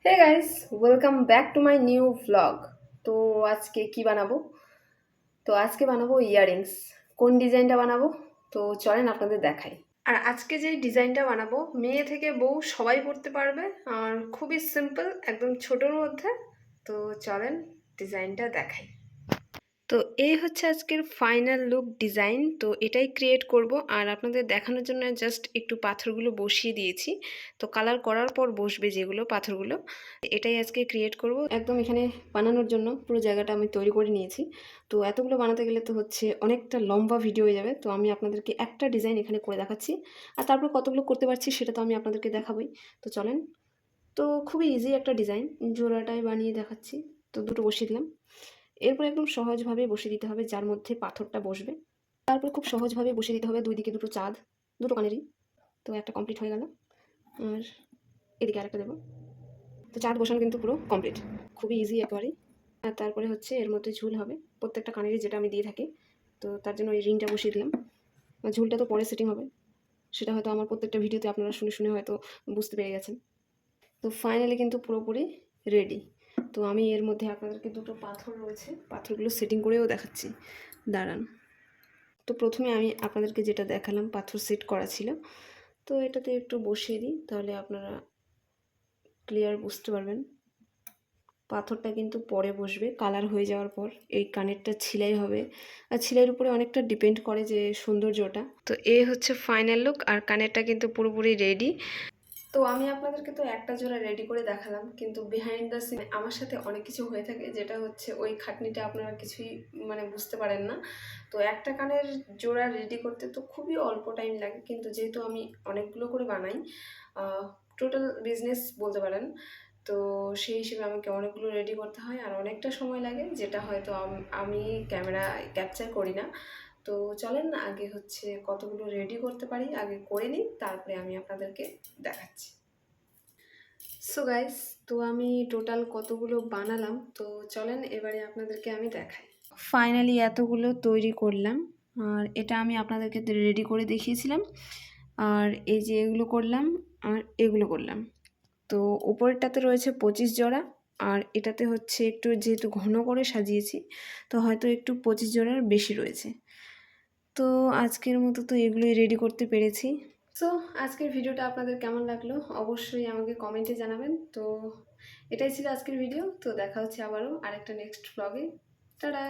Hey guys, welcome back to my new vlog. তো আজকে কি বানাবো? তো আজকে বানাবো ইয়াররিংস। কোন ডিজাইনটা বানাবো? তো চলেন আপনাদের দেখাই। আর আজকে যে ডিজাইনটা বানাবো, মেয়ে থেকে বউ সবাই পরতে পারবে। আর খুবই সিম্পল, একদম ছোটোর মধ্যে। তো চলেন ডিজাইনটা দেখাই। তো এই হচ্ছে আজকের ফাইনাল লুক ডিজাইন। তো এটাই ক্রিয়েট করব, আর আপনাদের দেখানোর জন্য জাস্ট একটু পাথরগুলো বসিয়ে দিয়েছি। তো কালার করার পর বসবে যেগুলো পাথরগুলো, এটাই আজকে ক্রিয়েট করব। একদম এখানে বানানোর জন্য পুরো জায়গাটা আমি তৈরি করে নিয়েছি। তো এতগুলো বানাতে গেলে তো হচ্ছে অনেকটা লম্বা ভিডিও হয়ে যাবে। তো আমি আপনাদেরকে একটা ডিজাইন এখানে করে দেখাচ্ছি, আর তারপর কতগুলো করতে পারছি সেটা তো আমি আপনাদেরকে দেখাবই। তো চলেন। তো খুবই ইজি একটা ডিজাইন, জোড়াটাই বানিয়ে দেখাচ্ছি। তো দুটো বসিয়ে দিলাম। এরপর একদম সহজভাবে বসিয়ে দিতে হবে যার মধ্যে পাথরটা বসবে। তারপর খুব সহজভাবে বসিয়ে দিতে হবে দুই দিকে দুটো চাঁদ, দুটো কানেরই। তো একটা কমপ্লিট হয়ে গেল, আর এদিকে আরেকটা দেবো। তো চাঁদ বসানো কিন্তু পুরো কমপ্লিট, খুবই ইজি একেবারেই। আর তারপরে হচ্ছে এর মধ্যে ঝুল হবে প্রত্যেকটা কানেরই, যেটা আমি দিয়ে থাকি। তো তার জন্য এই রিংটা বসিয়ে দিলাম। আর ঝুলটা তো পরে সেটিং হবে, সেটা হয়তো আমার প্রত্যেকটা ভিডিওতে আপনারা শুনে শুনে হয়তো বুঝতে পেরে গেছেন। তো ফাইনালি কিন্তু পুরোপুরি রেডি। তো আমি এর মধ্যে আপনাদেরকে দুটো পাথর রয়েছে, পাথরগুলো সেটিং করেও দেখাচ্ছি, দাঁড়ান। তো প্রথমে আমি আপনাদেরকে যেটা দেখালাম পাথর সেট করা ছিল, তো এটাতে একটু বসিয়ে দিই, তাহলে আপনারা ক্লিয়ার বুঝতে পারবেন। পাথরটা কিন্তু পরে বসবে কালার হয়ে যাওয়ার পর। এই কানেরটা ছিলাই হবে, আর ছিলাইয়ের উপরে অনেকটা ডিপেন্ড করে যে সৌন্দর্যটা। তো এই হচ্ছে ফাইনাল লুক, আর কানেরটা কিন্তু পুরোপুরি রেডি। তো আমি আপনাদেরকে তো একটা জোড়া রেডি করে দেখালাম, কিন্তু বিহাইন্ড দ্য সিন আমার সাথে অনেক কিছু হয়ে থাকে, যেটা হচ্ছে ওই খাটনিটা আপনারা কিছুই বুঝতে পারেন না। তো একটা কানের জোড়া রেডি করতে তো খুবই অল্প টাইম লাগে, কিন্তু যেহেতু আমি অনেকগুলো করে বানাই, টোটাল বিজনেস বলতে পারেন, তো সেই হিসেবে আমাকে অনেকগুলো রেডি করতে হয় আর অনেকটা সময় লাগে, যেটা হয়তো আমি ক্যামেরা ক্যাপচার করি না। তো চলেন আগে হচ্ছে কতগুলো রেডি করতে পারি আগে করে নিই, তারপরে আমি আপনাদেরকে দেখাচ্ছি। সো গাইস, তো আমি টোটাল কতগুলো বানালাম, তো চলেন এবারে আপনাদেরকে আমি দেখাই। ফাইনালি এতগুলো তৈরি করলাম, আর এটা আমি আপনাদেরকে রেডি করে দেখিয়েছিলাম। আর এই যে এগুলো করলাম, আর এগুলো করলাম। তো উপরেরটাতে রয়েছে 25 জোড়া, আর এটাতে হচ্ছে একটু যেহেতু ঘন করে সাজিয়েছি, তো হয়তো একটু 25 জোড়ার বেশি রয়েছে। তো আজকের মতো তো এগুলোই রেডি করতে পেরেছি। সো আজকের ভিডিওটা আপনাদের কেমন লাগলো অবশ্যই আমাকে কমেন্টে জানাবেন। তো এটাই ছিল আজকের ভিডিও। তো দেখা হচ্ছে আবারও আরেকটা নেক্সট ব্লগে। টাটা।